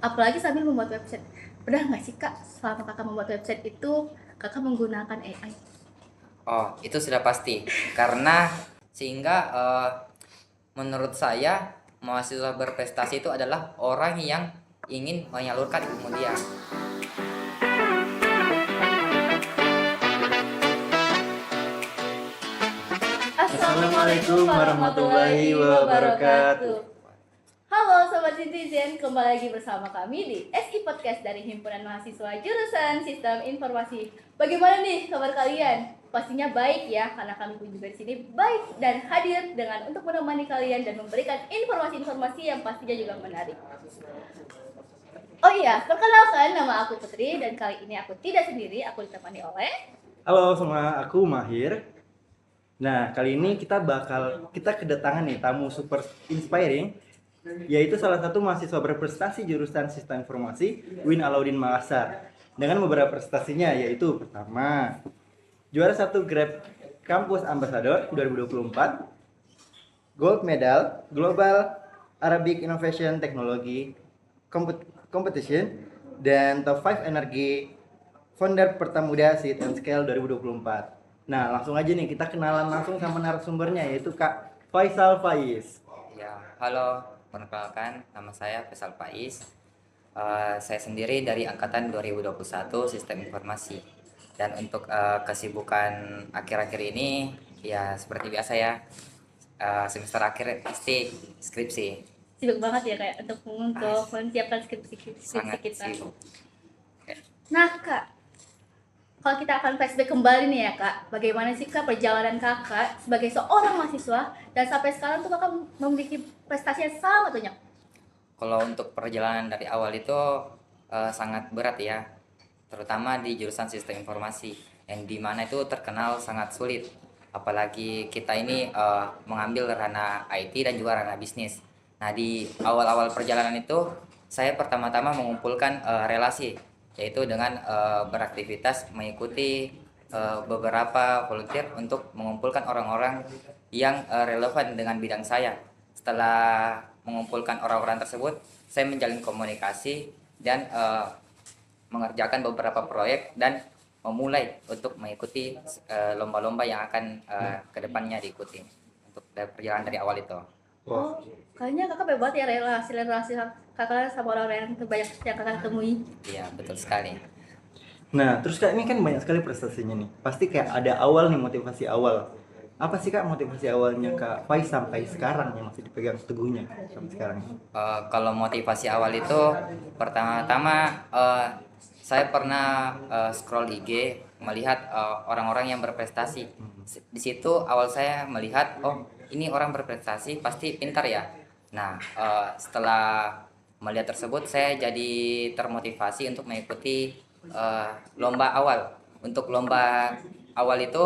apalagi sambil membuat website. Pernah nggak sih Kak, selama Kakak membuat website itu, Kakak menggunakan AI? Oh, itu sudah pasti. Karena sehingga menurut saya mahasiswa berprestasi itu adalah orang yang ingin menyalurkan ilmu dia. Assalamualaikum Assalamualaikum warahmatullahi warahmatullahi wabarakatuh. wabarakatuh. Halo Sobat Citizen, kembali lagi bersama kami di SI Podcast dari Himpunan Mahasiswa Jurusan Sistem Informasi. Bagaimana nih kabar kalian? Pastinya baik ya, karena kami pun juga di sini baik dan hadir dengan untuk menemani kalian dan memberikan informasi-informasi yang pastinya juga menarik. Oh iya, perkenalkan nama aku Putri dan kali ini aku tidak sendiri, aku ditemani oleh. Halo semua, aku Mahir. Nah, kali ini kita kedatangan nih tamu super inspiring, yaitu salah satu mahasiswa berprestasi jurusan Sistem Informasi Win Alauddin Makassar. Dengan beberapa prestasinya, yaitu pertama, juara 1 Grab Campus Ambassador 2024, Gold Medal Global Arabic Innovation Technology Competition, dan Top 5 Energi Founder Pertamuda Seed and Scale 2024. Nah, langsung aja nih kita kenalan langsung sama narasumbernya, yaitu Kak Faisal Faiz. Ya, halo, perkenalkan nama saya Faisal Faiz. Saya sendiri dari angkatan 2021 Sistem Informasi. Dan untuk kesibukan akhir-akhir ini ya seperti biasa ya. Semester akhir pasti skripsi. Sibuk banget ya kayak untuk Ah, menyiapkan skripsi Sangat kita. sibuk. Nah Kak, kalau kita akan flashback kembali nih ya Kak, bagaimana sih Kak perjalanan Kakak sebagai seorang mahasiswa dan sampai sekarang tuh Kakak memiliki prestasi yang sangat banyak. Kalau untuk perjalanan dari awal itu sangat berat ya, terutama di jurusan sistem informasi yang dimana itu terkenal sangat sulit. Apalagi kita ini mengambil ranah IT dan juga ranah bisnis. Nah, di awal-awal perjalanan itu saya pertama-tama mengumpulkan relasi, yaitu dengan beraktivitas mengikuti beberapa volunteer untuk mengumpulkan orang-orang yang relevan dengan bidang saya. Setelah mengumpulkan orang-orang tersebut, saya menjalin komunikasi dan mengerjakan beberapa proyek dan memulai untuk mengikuti lomba-lomba yang akan kedepannya diikuti untuk perjalanan dari awal itu. Wah. Oh, kayaknya Kakak hebat ya relasi Kakak sama orang-orang yang terbanyak yang Kakak temui. Iya, betul sekali. Nah, terus Kak, ini kan banyak sekali prestasinya nih. Pasti kayak ada awal nih, motivasi awal. Apa sih Kak motivasi awalnya Kak Faiz sampai sekarang yang masih dipegang teguhnya sampai sekarang? Kalau motivasi awal itu pertama-tama saya pernah scroll IG melihat orang-orang yang berprestasi. Di situ awal saya melihat, oh ini orang berprestasi pasti pintar ya. Nah, setelah melihat tersebut saya jadi termotivasi untuk mengikuti lomba awal. Untuk lomba awal itu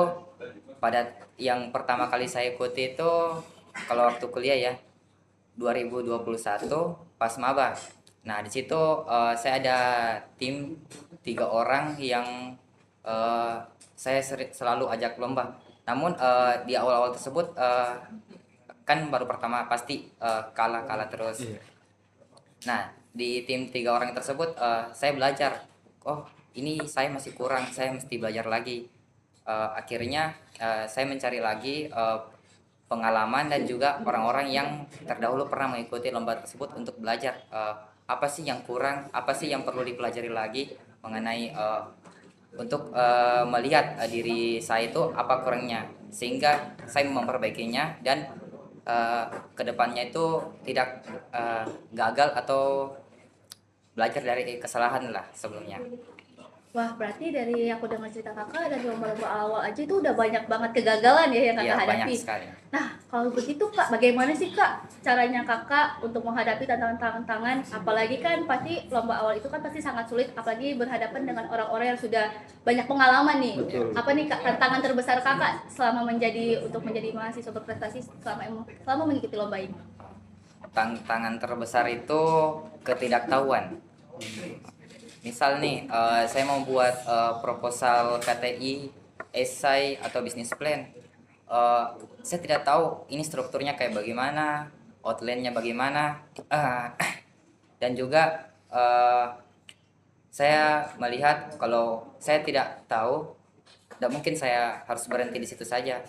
pada yang pertama kali saya ikuti itu kalau waktu kuliah ya 2021 pas maba. Nah, di situ saya ada tim 3 orang yang eh, saya selalu ajak lomba. Namun di awal-awal tersebut kan baru pertama pasti kalah-kalah terus. Iya. Nah, di tim 3 orang tersebut saya belajar. Oh, ini saya masih kurang, saya mesti belajar lagi. Akhirnya saya mencari lagi pengalaman dan juga orang-orang yang terdahulu pernah mengikuti lomba tersebut untuk belajar apa sih yang kurang, apa sih yang perlu dipelajari lagi mengenai untuk melihat diri saya itu apa kurangnya sehingga saya memperbaikinya dan kedepannya itu tidak gagal atau belajar dari kesalahan lah sebelumnya. Wah, berarti dari aku dengar cerita Kakak dari lomba-lomba awal aja itu udah banyak banget kegagalan ya yang Iya, Kakak banyak hadapi. sekali. Nah, kalau begitu Kak, bagaimana sih Kak caranya Kakak untuk menghadapi tantangan-tantangan? Apalagi kan pasti lomba awal itu kan pasti sangat sulit, apalagi berhadapan dengan orang-orang yang sudah banyak pengalaman nih. Betul. Apa nih Kak tantangan terbesar Kakak selama menjadi mahasiswa berprestasi selama mengikuti lomba ini? Tantangan terbesar itu ketidaktahuan. Misal nih, saya mau buat proposal KTI, esai atau business plan. Eh, saya tidak tahu ini strukturnya kayak bagaimana, outline-nya bagaimana, dan juga eh, saya melihat kalau saya tidak tahu, tidak mungkin saya harus berhenti di situ saja.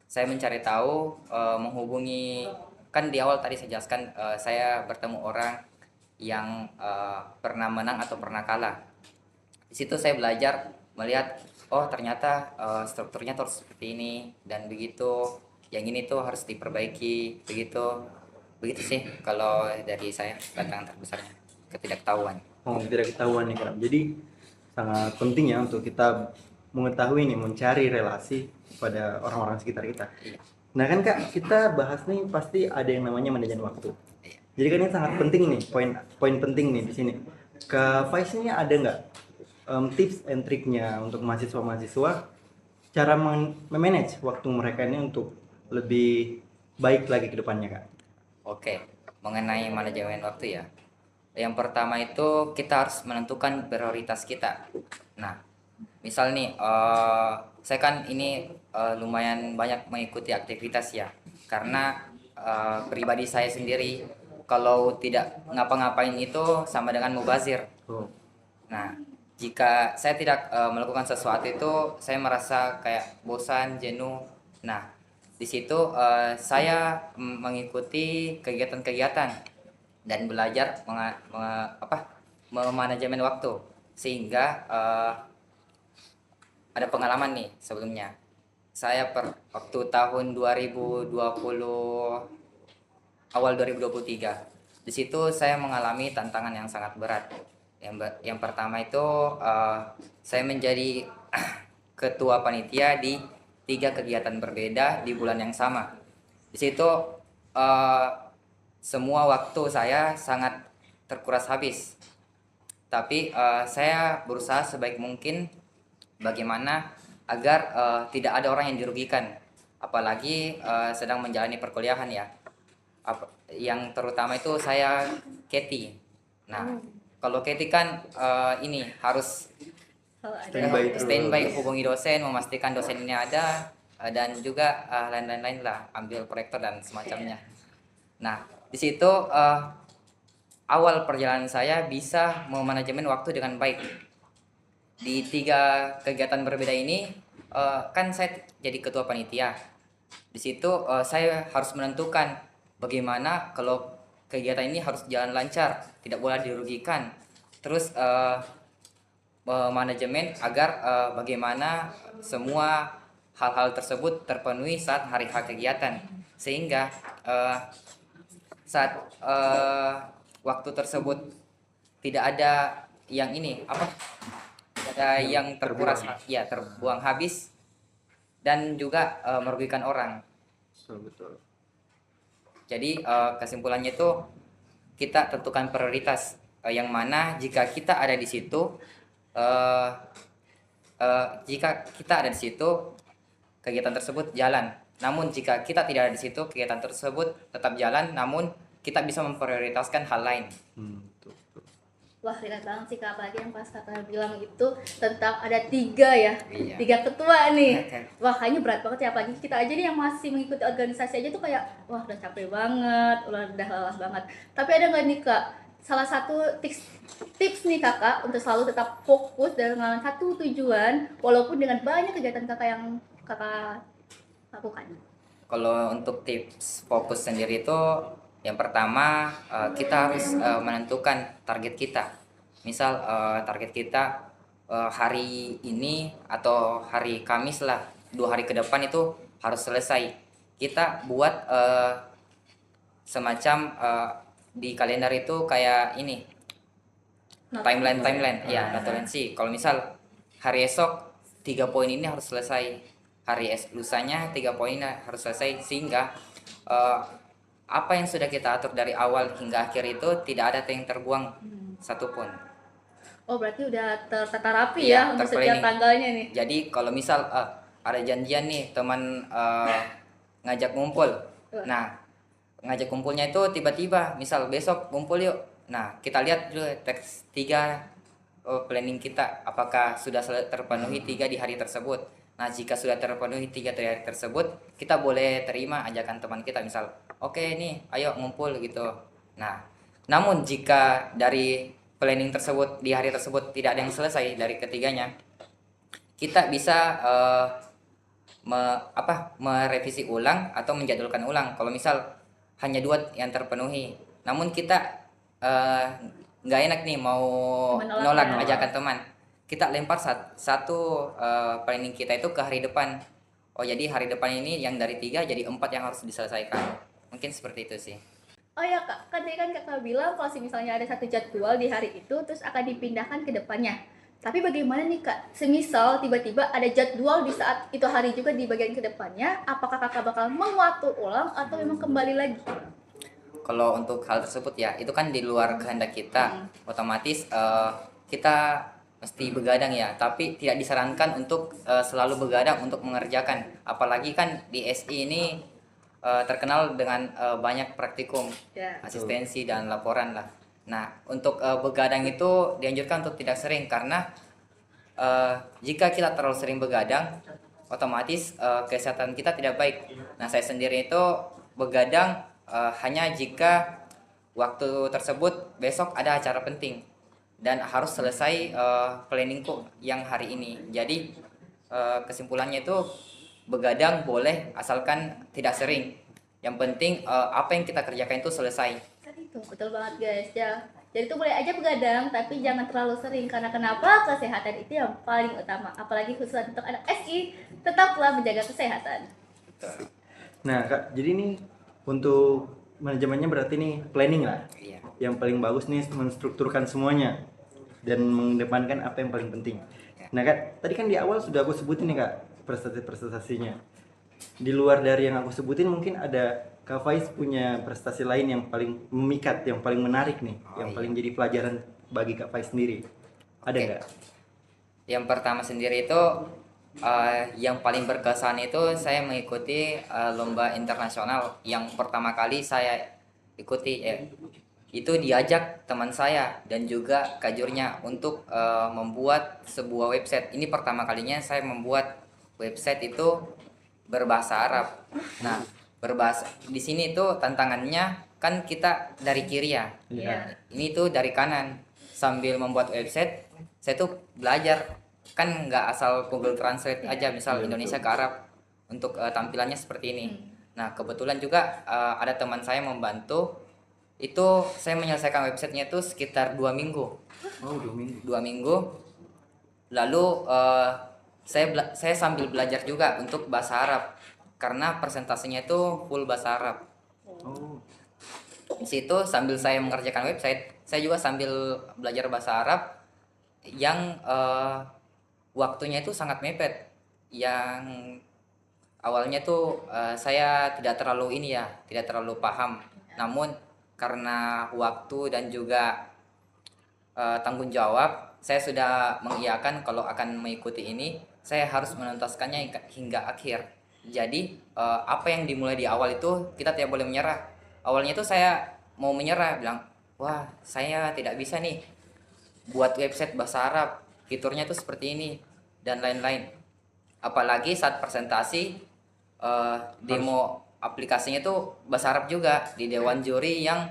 Saya mencari tahu, menghubungi, kan di awal tadi saya jelaskan, saya bertemu orang yang pernah menang atau pernah kalah. Di situ saya belajar melihat, oh ternyata strukturnya tuh harus seperti ini dan begitu. Yang ini tuh harus diperbaiki, begitu. Begitu sih kalau dari saya tantangan terbesarnya, ketidaktahuan. Oh, tidak ketahuan nih Kak. Jadi sangat penting ya untuk kita mengetahui nih, mencari relasi pada orang-orang sekitar kita. Iya. Nah kan Kak, kita bahas nih pasti ada yang namanya manajemen waktu. Iya. Jadi kan ini sangat penting nih, poin penting nih di sini. Ke Faiz ini ada nggak tips and triknya untuk mahasiswa-mahasiswa cara memanage waktu mereka ini untuk lebih baik lagi ke depannya Kak? Oke, mengenai manajemen waktu ya. Yang pertama itu kita harus menentukan prioritas kita. Nah, misal nih, saya kan ini lumayan banyak mengikuti aktivitas ya, karena pribadi saya sendiri kalau tidak ngapa-ngapain itu sama dengan mubazir. Oh, Nah, jika saya tidak melakukan sesuatu itu, saya merasa kayak bosan, jenuh. Nah, di situ saya mengikuti kegiatan-kegiatan dan belajar memanajemen waktu, sehingga ada pengalaman nih sebelumnya. Saya waktu tahun 2020, awal 2023, di situ saya mengalami tantangan yang sangat berat. Yang pertama itu saya menjadi ketua panitia di 3 kegiatan berbeda di bulan yang sama. Di situ eh, semua waktu saya sangat terkuras habis. Tapi saya berusaha sebaik mungkin bagaimana agar tidak ada orang yang dirugikan. Apalagi sedang menjalani perkuliahan ya. Yang terutama itu saya Keti. Nah, kalau Keti kan ini harus Kalau ada Standby terus. standby, hubungi dosen, memastikan dosen ini ada, dan juga lain-lain lah, ambil proyektor dan semacamnya. Nah, di situ awal perjalanan saya bisa memanajemen waktu dengan baik. Di 3 kegiatan berbeda ini, kan saya jadi ketua panitia. Di situ saya harus menentukan bagaimana kalau kegiatan ini harus jalan lancar, tidak boleh dirugikan. Terus manajemen agar bagaimana semua hal-hal tersebut terpenuhi saat hari H kegiatan, sehingga saat waktu tersebut tidak ada yang tidak ada yang terkuras, ya terbuang habis dan juga merugikan orang. betul. Jadi kesimpulannya itu kita tentukan prioritas, yang mana jika kita ada di situ, jika kita ada di situ kegiatan tersebut jalan. Namun jika kita tidak ada di situ, kegiatan tersebut tetap jalan, namun kita bisa memprioritaskan hal lain. Betul. Wah, relate banget sih Kak, apalagi yang pas Kakak bilang itu tentang ada 3 ya, Iya. 3 ketua nih. Wah, kayaknya berat banget ya, apalagi kita aja nih yang masih mengikuti organisasi aja tuh kayak, wah udah capek banget, udah lelah banget. Tapi ada nggak nih Kak, salah satu tips nih Kakak untuk selalu tetap fokus dengan satu tujuan, walaupun dengan banyak kegiatan Kakak yang Kakak lakukan? Kalau untuk tips fokus sendiri itu, yang pertama kita harus menentukan target kita. Misal target kita hari ini atau hari Kamis lah, 2 hari ke depan itu harus selesai. Kita buat semacam di kalender itu kayak ini, timeline ya, notulensi. Kalau misal hari esok 3 poin ini harus selesai, lusanya 3 poin harus selesai, sehingga apa yang sudah kita atur dari awal hingga akhir itu tidak ada yang terbuang satupun. Oh, berarti udah tertata rapi Iya, ya untuk terplanning. setiap tanggalnya nih. Jadi kalau misal ada janjian nih teman ngajak ngumpul, nah ngajak kumpulnya itu tiba-tiba, misal besok kumpul yuk. Nah, kita lihat dulu teks 3 planning kita apakah sudah terpenuhi 3 di hari tersebut. Nah, jika sudah terpenuhi 3 di hari tersebut, kita boleh terima ajakan teman kita, misal oke nih ayo ngumpul gitu. Nah, namun jika dari planning tersebut di hari tersebut tidak ada yang selesai dari ketiganya, kita bisa merevisi ulang atau menjadwalkan ulang. Kalau misal hanya 2 yang terpenuhi, namun kita eh, nggak enak nih mau Menolak nolak ya. ajakan teman, kita lempar satu planning kita itu ke hari depan. Oh jadi hari depan ini yang dari 3 jadi 4 yang harus diselesaikan. Mungkin seperti itu sih. Oh ya kak, kan tadi kan kakak bilang kalau misalnya ada satu jadwal di hari itu terus akan dipindahkan ke depannya. Tapi bagaimana nih kak, semisal tiba-tiba ada jadwal di saat itu hari juga di bagian ke depannya, apakah kakak bakal mengatur ulang atau memang kembali lagi? Kalau untuk hal tersebut ya itu kan di luar kehendak kita, otomatis kita mesti begadang ya, tapi tidak disarankan untuk selalu begadang untuk mengerjakan, apalagi kan di SI ini terkenal dengan banyak praktikum, Ya. asistensi dan laporan lah. Nah untuk begadang itu dianjurkan untuk tidak sering, karena jika kita terlalu sering begadang otomatis kesehatan kita tidak baik. Nah saya sendiri itu begadang hanya jika waktu tersebut besok ada acara penting dan harus selesai planningku yang hari ini. Jadi kesimpulannya itu begadang boleh asalkan tidak sering. Yang penting apa yang kita kerjakan itu selesai. Kan itu betul banget guys ya. Jadi itu boleh aja begadang tapi jangan terlalu sering, karena kenapa? Kesehatan itu yang paling utama, apalagi khusus untuk anak SI, tetaplah menjaga kesehatan. Nah, Kak, jadi nih untuk manajemennya berarti nih planning lah. Iya. Yang paling bagus nih menstrukturkan semuanya dan mengedepankan apa yang paling penting. Nah, Kak, tadi kan di awal sudah aku sebutin nih, Kak, prestasi-prestasinya. Di luar dari yang aku sebutin mungkin ada Kak Faiz punya prestasi lain yang paling memikat, yang paling menarik nih, yang iya. paling jadi pelajaran bagi Kak Faiz sendiri. Ada Oke. nggak? Yang pertama sendiri itu yang paling berkesan itu saya mengikuti lomba internasional yang pertama kali saya ikuti ya. Itu diajak teman saya dan juga kajurnya untuk membuat sebuah website. Ini pertama kalinya saya membuat website itu berbahasa Arab. Nah, berbahasa di sini tuh tantangannya kan kita dari kiri ya. Iya. Ini tuh dari kanan. Sambil membuat website, saya tuh belajar, kan nggak asal Google Translate aja misal Iya, Indonesia betul. ke Arab untuk tampilannya seperti ini. Hmm. Nah, kebetulan juga ada teman saya membantu. Itu saya menyelesaikan websitenya itu sekitar 2 minggu. Oh, 2 minggu. 2 minggu. Lalu saya sambil belajar juga untuk bahasa Arab karena presentasinya itu full bahasa Arab. Oh, Di situ sambil saya mengerjakan website, saya juga sambil belajar bahasa Arab yang waktunya itu sangat mepet. Yang awalnya tuh saya tidak terlalu tidak terlalu paham. Namun karena waktu dan juga tanggung jawab, saya sudah mengiyakan kalau akan mengikuti ini, saya harus menuntaskannya hingga akhir. Jadi apa yang dimulai di awal itu kita tidak boleh menyerah. Awalnya itu saya mau menyerah, bilang, wah saya tidak bisa nih buat website bahasa Arab, fiturnya tuh seperti ini dan lain-lain. Apalagi saat presentasi demo aplikasinya tuh bahasa Arab juga di dewan juri yang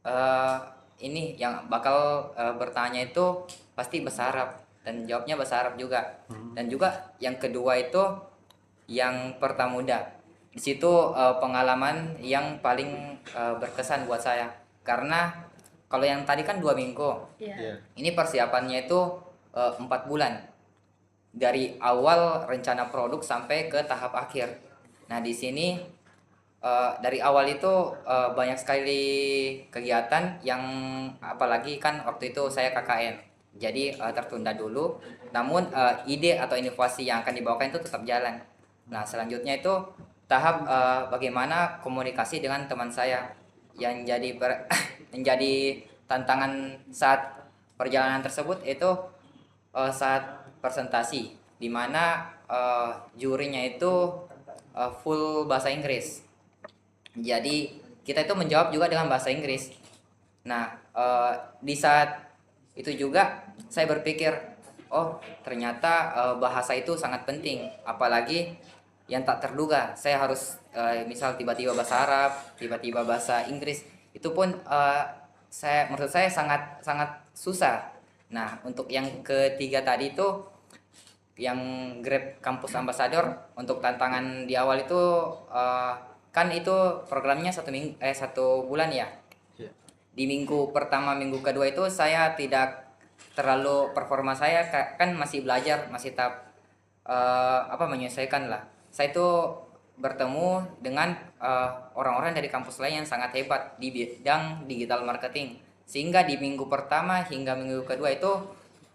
eh, ini yang bakal bertanya itu pasti bahasa Arab dan jawabnya bahasa Arab juga. Dan juga yang kedua itu yang pertamuda. Di situ pengalaman yang paling berkesan buat saya, karena kalau yang tadi kan 2 minggu, Iya. iya. ini persiapannya itu 4 bulan dari awal rencana produk sampai ke tahap akhir. Nah di sini dari awal itu banyak sekali kegiatan yang apalagi kan waktu itu saya KKN, jadi tertunda dulu. Namun ide atau inovasi yang akan dibawakan itu tetap jalan. Nah selanjutnya itu tahap bagaimana komunikasi dengan teman saya yang yang jadi tantangan saat perjalanan tersebut itu saat presentasi di mana jurinya itu full bahasa Inggris. Jadi kita itu menjawab juga dengan bahasa Inggris. Nah, di saat itu juga saya berpikir, oh ternyata bahasa itu sangat penting. Apalagi yang tak terduga, saya harus misal tiba-tiba bahasa Arab, tiba-tiba bahasa Inggris. Itu pun menurut saya sangat sangat susah. Nah, untuk yang ketiga tadi itu yang Grab Campus Ambassador, untuk tantangan di awal itu kan itu programnya 1 bulan ya. Iya. Di minggu pertama, minggu kedua itu saya tidak terlalu, performa saya kan masih belajar, masih tahap menyesuaikan lah. Saya itu bertemu dengan orang-orang dari kampus lain yang sangat hebat di bidang digital marketing, sehingga di minggu pertama hingga minggu kedua itu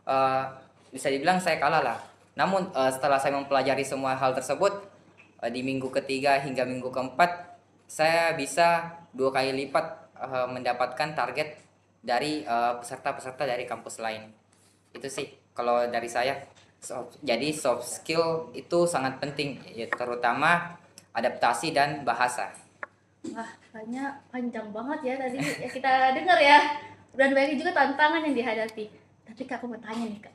eh, bisa dibilang saya kalah lah. Namun setelah saya mempelajari semua hal tersebut, di minggu ketiga hingga minggu keempat saya bisa 2 kali lipat mendapatkan target dari peserta-peserta dari kampus lain. Itu sih kalau dari saya. Jadi soft skill itu sangat penting, ya, terutama adaptasi dan bahasa. Wah, kayaknya panjang banget ya tadi ya kita dengar ya. Dan banyak juga tantangan yang dihadapi. Tapi Kak, aku mau tanya nih Kak.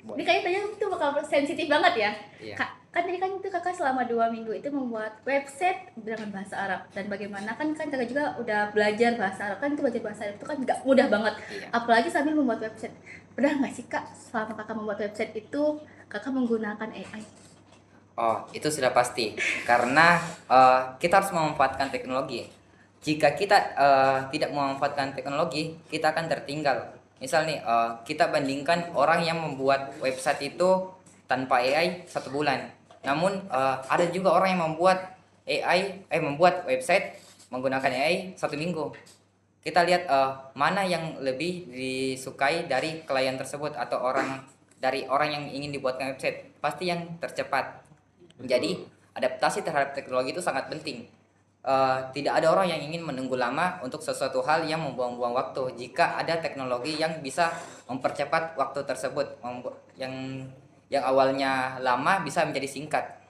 Ini kayaknya tanya itu bakal sensitif banget ya. Iya. Kak, kan tadi kan itu Kakak selama 2 minggu itu membuat website dengan bahasa Arab. Dan bagaimana kan Kakak juga udah belajar bahasa Arab. Kan itu belajar bahasa Arab itu kan nggak mudah banget. Iya. Apalagi sambil membuat website. Pernah nggak sih Kak, selama Kakak membuat website itu Kakak menggunakan AI? Oh, itu sudah pasti. Karena kita harus memanfaatkan teknologi. Jika kita tidak memanfaatkan teknologi, kita akan tertinggal. Misal nih, kita bandingkan orang yang membuat website itu tanpa AI 1 bulan. Namun ada juga orang yang membuat website menggunakan AI 1 minggu. Kita lihat mana yang lebih disukai dari klien tersebut atau dari orang yang ingin dibuatkan website. Pasti yang tercepat. Jadi adaptasi terhadap teknologi itu sangat penting. Tidak ada orang yang ingin menunggu lama untuk sesuatu hal yang membuang-buang waktu. Jika ada teknologi yang bisa mempercepat waktu tersebut, yang awalnya lama bisa menjadi singkat.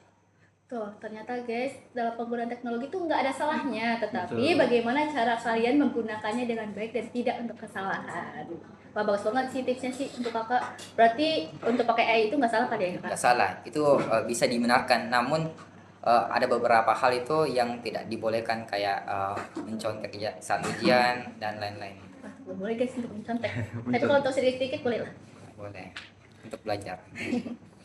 Tuh, ternyata guys, dalam penggunaan teknologi itu nggak ada salahnya, tetapi Betul. bagaimana cara kalian menggunakannya dengan baik dan tidak untuk kesalahan. Wah, bagus banget sih tipsnya sih untuk Kakak. Berarti untuk pakai AI itu nggak salah kan ya, Kak? Nggak salah, itu bisa dibenarkan. Namun ada beberapa hal itu yang tidak dibolehkan, kayak mencontek saat ujian dan lain-lain. Wah, nggak boleh guys untuk mencontek. Tapi kalau untuk sedikit-sedikit boleh lah. Boleh untuk belajar.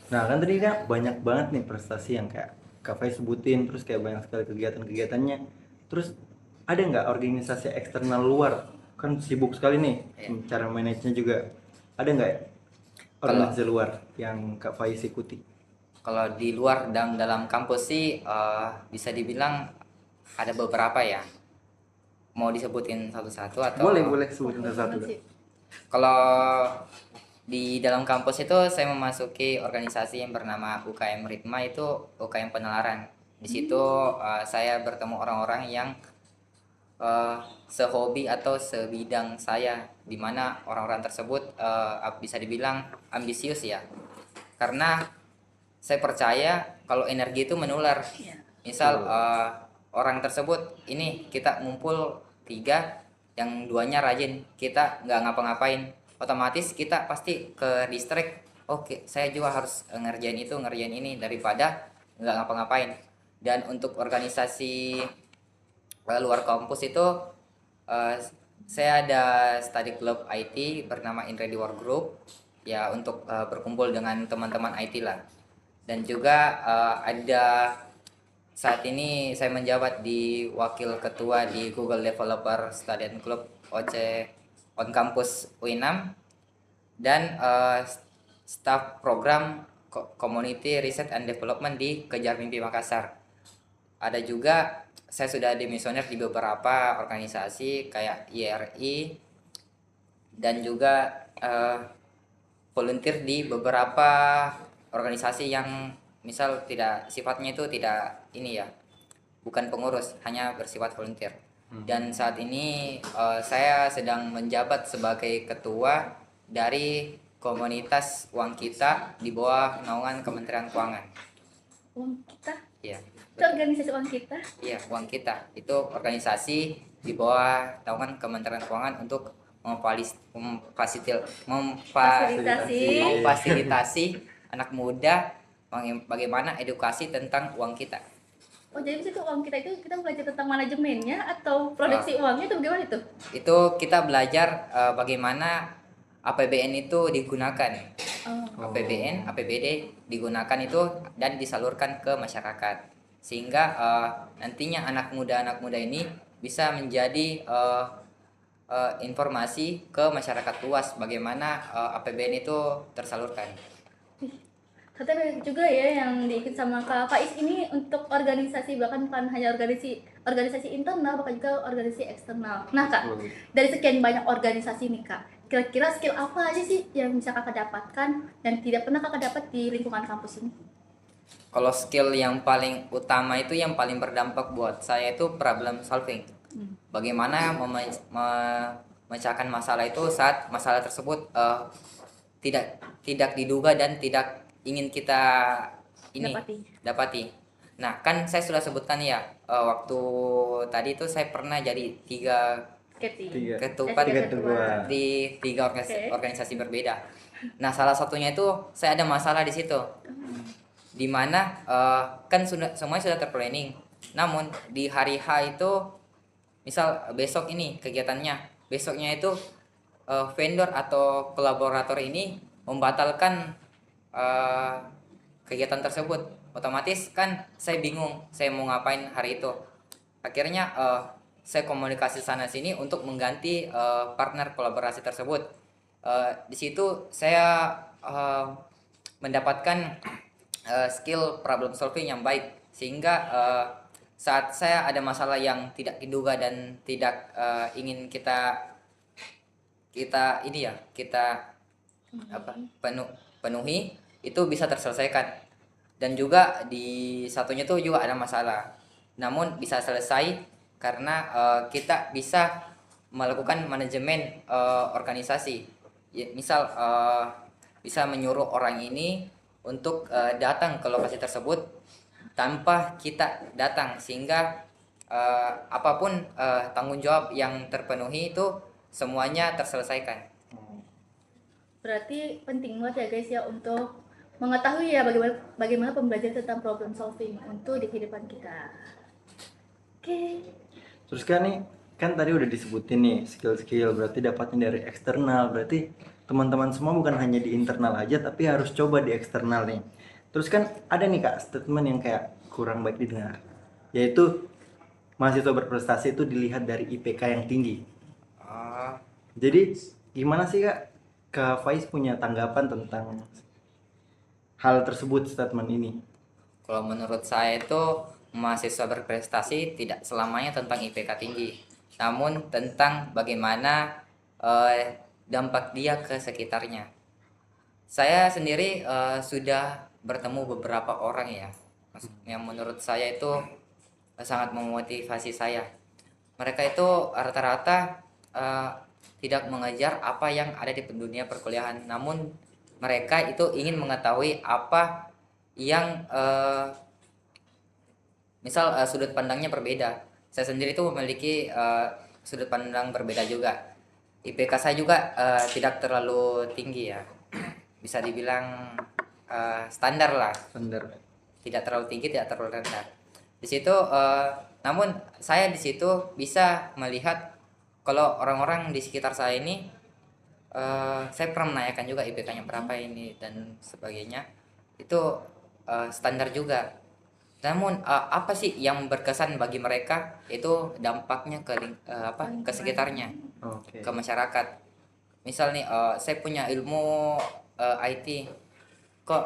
Nah kan tadi kan banyak banget nih prestasi yang kayak Kak Fai sebutin, terus kayak banyak sekali kegiatan-kegiatannya. Terus ada nggak organisasi eksternal luar? Kan sibuk sekali nih, Iya. cara manage-nya juga. Ada nggak organisasi luar yang Kak Faiz ikuti? Kalau di luar dan dalam kampus sih bisa dibilang ada beberapa ya. Mau disebutin satu-satu atau? Boleh sebutin satu-satu. Banget sih. Kalau di dalam kampus itu saya memasuki organisasi yang bernama UKM Ritma, itu UKM penalaran. Di situ saya bertemu orang-orang yang sehobi atau sebidang saya, di mana orang-orang tersebut bisa dibilang ambisius ya. Karena saya percaya kalau energi itu menular. Iya. Misal orang tersebut ini kita ngumpul 3, yang 2-nya rajin, kita nggak ngapa-ngapain, otomatis kita pasti ke distract. Oke, saya juga harus ngerjain itu, ngerjain ini, daripada nggak ngapa-ngapain. Dan untuk organisasi luar kampus itu saya ada study club IT bernama Inready Work Group ya, untuk berkumpul dengan teman-teman IT lah. Dan juga ada, saat ini saya menjabat di wakil ketua di Google Developer Student Club OC on campus UI6, dan staff program Community Research and Development di Kejar Mimpi Makassar. Ada juga saya sudah dimisioner di beberapa organisasi kayak IRI, dan juga volunteer di beberapa organisasi yang misal tidak, sifatnya itu tidak ini ya, bukan pengurus, hanya bersifat volunteer. Dan saat ini saya sedang menjabat sebagai ketua dari komunitas Uang Kita di bawah naungan Kementerian Keuangan. Uang kita? Iya. Itu organisasi uang kita? Iya, Uang Kita itu organisasi di bawah naungan Kementerian Keuangan untuk memfasilitasi anak muda bagaimana edukasi tentang uang kita. Oh, jadi di situ uang kita itu kita belajar tentang manajemennya atau produksi uangnya itu bagaimana itu? Itu kita belajar bagaimana APBN itu digunakan. Oh, APBN, APBD digunakan itu dan disalurkan ke masyarakat. Sehingga nantinya anak muda ini bisa menjadi informasi ke masyarakat luas bagaimana APBN itu tersalurkan. ternyata banyak juga ya yang diikut sama Kak Faiz ini untuk organisasi, bahkan bukan hanya organisasi internal, bahkan juga organisasi eksternal. Nah Kak, dari sekian banyak organisasi nih Kak, kira-kira skill apa aja sih yang bisa Kakak dapatkan dan tidak pernah Kakak dapat di lingkungan kampus ini? Kalau skill yang paling utama itu yang paling berdampak buat saya itu problem solving. Bagaimana memecahkan masalah itu saat masalah tersebut tidak diduga dan tidak ingin kita dapati. Nah, kan saya sudah sebutkan ya waktu tadi itu saya pernah jadi tiga ketupat di tiga organisasi berbeda. Nah, salah satunya itu saya ada masalah di situ. Dimana kan semuanya sudah terplanning. Namun di hari H itu misal besok ini kegiatannya, besoknya itu vendor atau kolaborator ini membatalkan kegiatan tersebut. Otomatis kan saya bingung saya mau ngapain hari itu. Akhirnya saya komunikasi sana sini untuk mengganti partner kolaborasi tersebut. Di situ saya mendapatkan skill problem solving yang baik, sehingga saat saya ada masalah yang tidak diduga dan tidak ingin kita ini ya kita penuhi itu bisa terselesaikan. Dan juga di satunya tuh juga ada masalah, namun bisa selesai karena kita bisa melakukan manajemen organisasi. Misal bisa menyuruh orang ini untuk datang ke lokasi tersebut tanpa kita datang, sehingga apapun tanggung jawab yang terpenuhi itu semuanya terselesaikan. Berarti penting banget ya guys ya untuk mengetahui ya bagaimana pembelajaran tentang problem solving untuk di kehidupan kita. Oke. Terus kan nih, kan tadi udah disebutin nih skill-skill, berarti dapatnya dari eksternal. Berarti teman-teman semua bukan hanya di internal aja, tapi harus coba di eksternal nih. Terus kan ada nih Kak statement yang kayak kurang baik didengar, yaitu mahasiswa berprestasi itu dilihat dari IPK yang tinggi. Jadi gimana sih Kak Faiz punya tanggapan tentang hal tersebut, statement ini? Kalau menurut saya itu mahasiswa berprestasi tidak selamanya tentang IPK tinggi, namun tentang bagaimana dampak dia ke sekitarnya. Saya sendiri sudah bertemu beberapa orang ya, yang menurut saya itu sangat memotivasi saya. Mereka itu rata-rata tidak mengejar apa yang ada di dunia perkuliahan, namun mereka itu ingin mengetahui apa yang misal sudut pandangnya berbeda. Saya sendiri itu memiliki sudut pandang berbeda juga. IPK saya juga tidak terlalu tinggi ya, bisa dibilang standar lah. Standar. Tidak terlalu tinggi, tidak terlalu rendah. Di situ namun saya di situ bisa melihat kalau orang-orang di sekitar saya ini saya pernah menanyakan juga IPK-nya berapa ini dan sebagainya, itu standar juga. Namun apa sih yang berkesan bagi mereka itu dampaknya ke sekitarnya, ke masyarakat. Misal nih saya punya ilmu IT, kok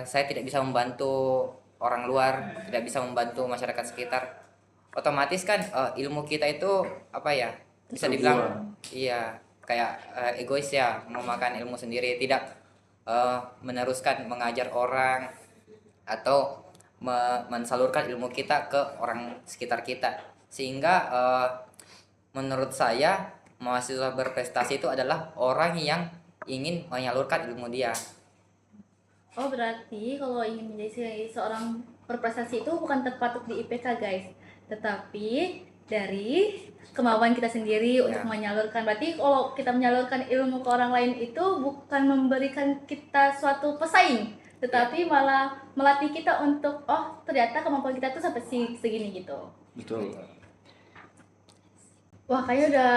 saya tidak bisa membantu orang luar, tidak bisa membantu masyarakat sekitar. Otomatis kan ilmu kita itu apa ya, bisa dibilang iya kayak egois ya, memakan ilmu sendiri, tidak meneruskan mengajar orang atau mensalurkan ilmu kita ke orang sekitar kita. Sehingga menurut saya mahasiswa berprestasi itu adalah orang yang ingin menyalurkan ilmu dia. Oh, berarti kalau ingin menjadi seorang berprestasi itu bukan terpatok di IPK guys, tetapi dari kemauan kita sendiri untuk menyalurkan. Berarti kalau kita menyalurkan ilmu ke orang lain itu bukan memberikan kita suatu pesaing, tetapi malah melatih kita untuk ternyata kemampuan kita tuh sampai segini gitu. Betul. Wah, kayaknya udah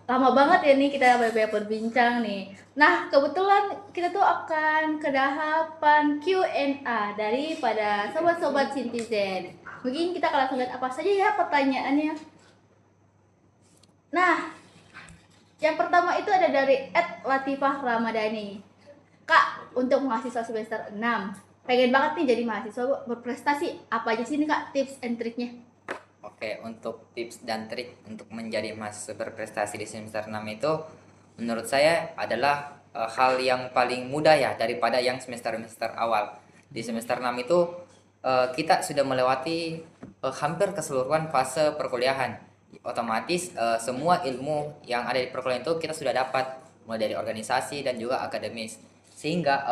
lama banget ya nih kita banyak berbincang nih. Nah, kebetulan kita tuh akan kedahapan Q&A daripada sobat-sobat Citizen. Mungkin kita akan langsung lihat apa saja ya pertanyaannya. Nah, yang pertama itu ada dari @latifah ramadhani. Kak, untuk mahasiswa semester 6, pengen banget nih jadi mahasiswa berprestasi. Apa aja sih nih Kak tips and triknya? Oke, untuk tips dan trik untuk menjadi mahasiswa berprestasi di semester 6 itu menurut saya adalah hal yang paling mudah ya daripada yang semester-semester awal. Di semester 6 itu kita sudah melewati hampir keseluruhan fase perkuliahan. Otomatis semua ilmu yang ada di perkuliahan itu kita sudah dapat, mulai dari organisasi dan juga akademis. Sehingga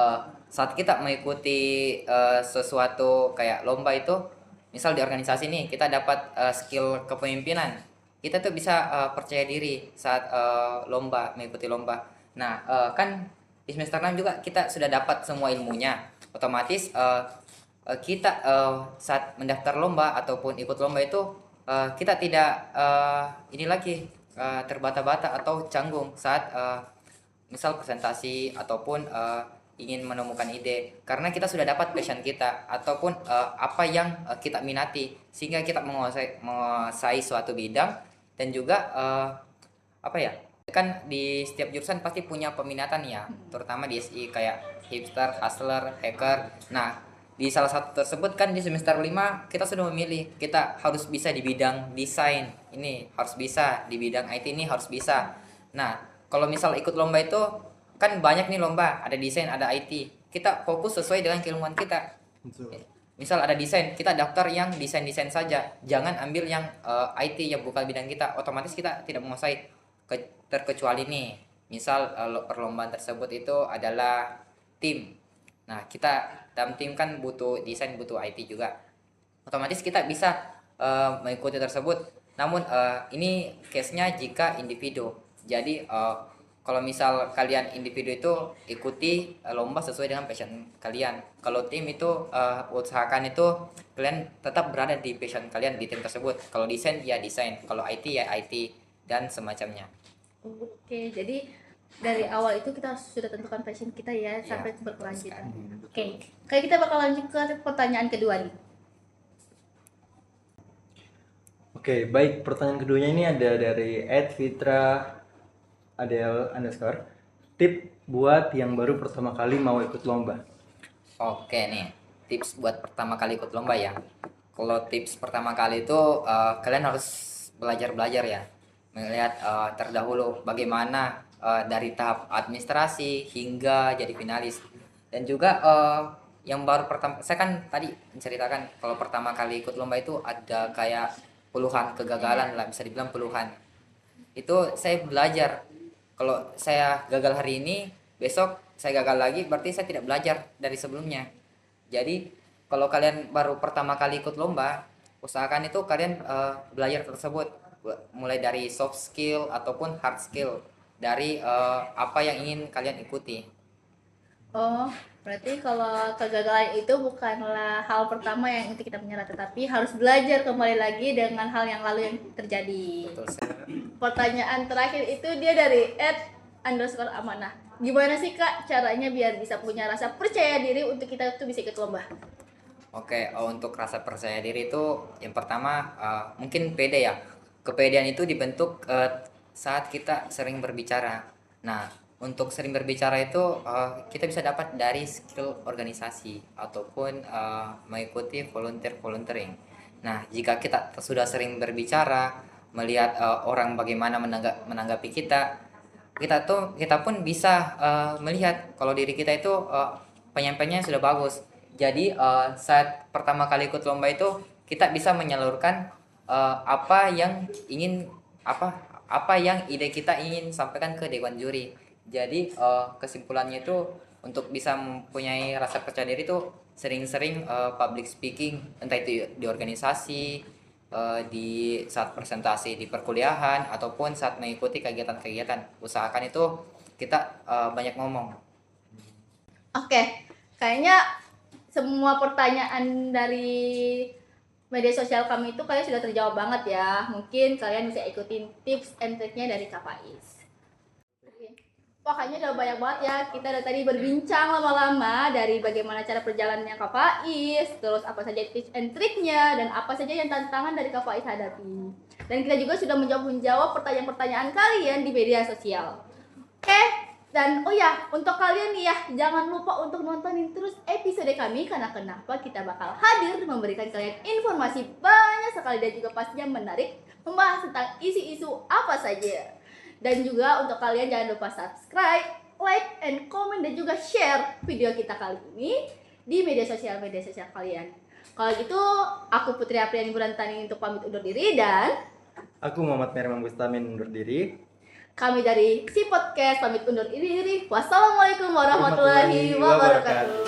saat kita mengikuti sesuatu kayak lomba itu, misal di organisasi nih kita dapat skill kepemimpinan, kita tuh bisa percaya diri saat mengikuti lomba. Nah, kan di semester 6 juga kita sudah dapat semua ilmunya, otomatis kita saat mendaftar lomba ataupun ikut lomba itu kita tidak ini lagi terbata-bata atau canggung saat misal presentasi ataupun ingin menemukan ide, karena kita sudah dapat passion kita ataupun apa yang kita minati, sehingga kita menguasai suatu bidang. Dan juga apa ya, kan di setiap jurusan pasti punya peminatan ya, terutama di SI kayak hipster, hustler, hacker. Nah, di salah satu tersebut kan di semester 5 kita sudah memilih kita harus bisa di bidang desain, ini harus bisa di bidang IT, ini harus bisa. Nah, kalau misal ikut lomba itu kan banyak nih lomba, ada desain, ada IT. Kita fokus sesuai dengan keilmuan kita. Betul. Misal ada desain, kita daftar yang desain-desain saja. Jangan ambil yang IT yang bukan bidang kita. Otomatis kita tidak menguasai, terkecuali nih. Misal perlombaan tersebut itu adalah tim. Nah, kita dalam tim kan butuh desain, butuh IT juga. Otomatis kita bisa mengikuti tersebut. Namun ini case-nya jika individu. Jadi kalau misal kalian individu itu ikuti lomba sesuai dengan passion kalian. Kalau tim itu usahakan itu kalian tetap berada di passion kalian di tim tersebut. Kalau desain ya desain, kalau IT ya IT dan semacamnya. Oke, jadi dari awal itu kita sudah tentukan passion kita ya sampai berkelanjutan. Oke, kayak kita bakal lanjut ke pertanyaan kedua nih. Oke, baik. Pertanyaan keduanya ini ada dari @fitra adel underscore. Tip buat yang baru pertama kali mau ikut lomba. Oke nih, tips buat pertama kali ikut lomba ya. Kalau tips pertama kali itu kalian harus belajar ya, melihat terdahulu bagaimana dari tahap administrasi hingga jadi finalis. Dan juga yang baru pertama, saya kan tadi menceritakan kalau pertama kali ikut lomba itu ada kayak puluhan kegagalan lah, bisa dibilang puluhan. Itu saya belajar, kalau saya gagal hari ini, besok saya gagal lagi, berarti saya tidak belajar dari sebelumnya. Jadi kalau kalian baru pertama kali ikut lomba, usahakan itu kalian belajar tersebut, mulai dari soft skill ataupun hard skill dari apa yang ingin kalian ikuti. Oh, berarti kalau kegagalan itu bukanlah hal pertama yang itu kita menyerah, tetapi harus belajar kembali lagi dengan hal yang lalu yang terjadi. Betul. Pertanyaan terakhir itu dia dari @_amanah. Gimana sih Kak caranya biar bisa punya rasa percaya diri untuk kita tuh bisa ikut lomba? Oke, untuk rasa percaya diri itu yang pertama mungkin pede ya. Kepedean itu dibentuk saat kita sering berbicara. Nah, untuk sering berbicara itu kita bisa dapat dari skill organisasi ataupun mengikuti volunteering. Nah, jika kita sudah sering berbicara, melihat orang bagaimana menanggapi kita pun bisa melihat kalau diri kita itu penyampaiannya sudah bagus. Jadi saat pertama kali ikut lomba itu kita bisa menyalurkan apa yang ide kita ingin sampaikan ke dewan juri. Jadi kesimpulannya itu untuk bisa mempunyai rasa percaya diri itu sering-sering public speaking, entah itu di organisasi, di saat presentasi di perkuliahan ataupun saat mengikuti kegiatan-kegiatan. Usahakan itu kita banyak ngomong. Oke, kayaknya semua pertanyaan dari media sosial kami itu kalian sudah terjawab banget ya. Mungkin kalian bisa ikutin tips and triknya dari Kak Faiz. Wah, kayaknya udah banyak banget ya. Kita dari tadi berbincang lama-lama dari bagaimana cara perjalanannya Kak Faiz, terus apa saja tips and triknya, dan apa saja yang tantangan dari Kak Faiz hadapi. Dan kita juga sudah menjawab pertanyaan-pertanyaan kalian di media sosial. Oke, dan oh ya, untuk kalian nih ya, jangan lupa untuk nontonin terus episode kami, karena kenapa kita bakal hadir memberikan kalian informasi banyak sekali dan juga pastinya menarik, membahas tentang isu-isu apa saja. Dan juga untuk kalian jangan lupa subscribe, like, and comment, dan juga share video kita kali ini di media sosial kalian. Kalau gitu, aku Putri Apriani Burantani untuk pamit undur diri, dan Aku Muhammad Merman Bustamin undur diri. kami dari Si Podcast pamit undur diri. Wassalamualaikum warahmatullahi wabarakatuh.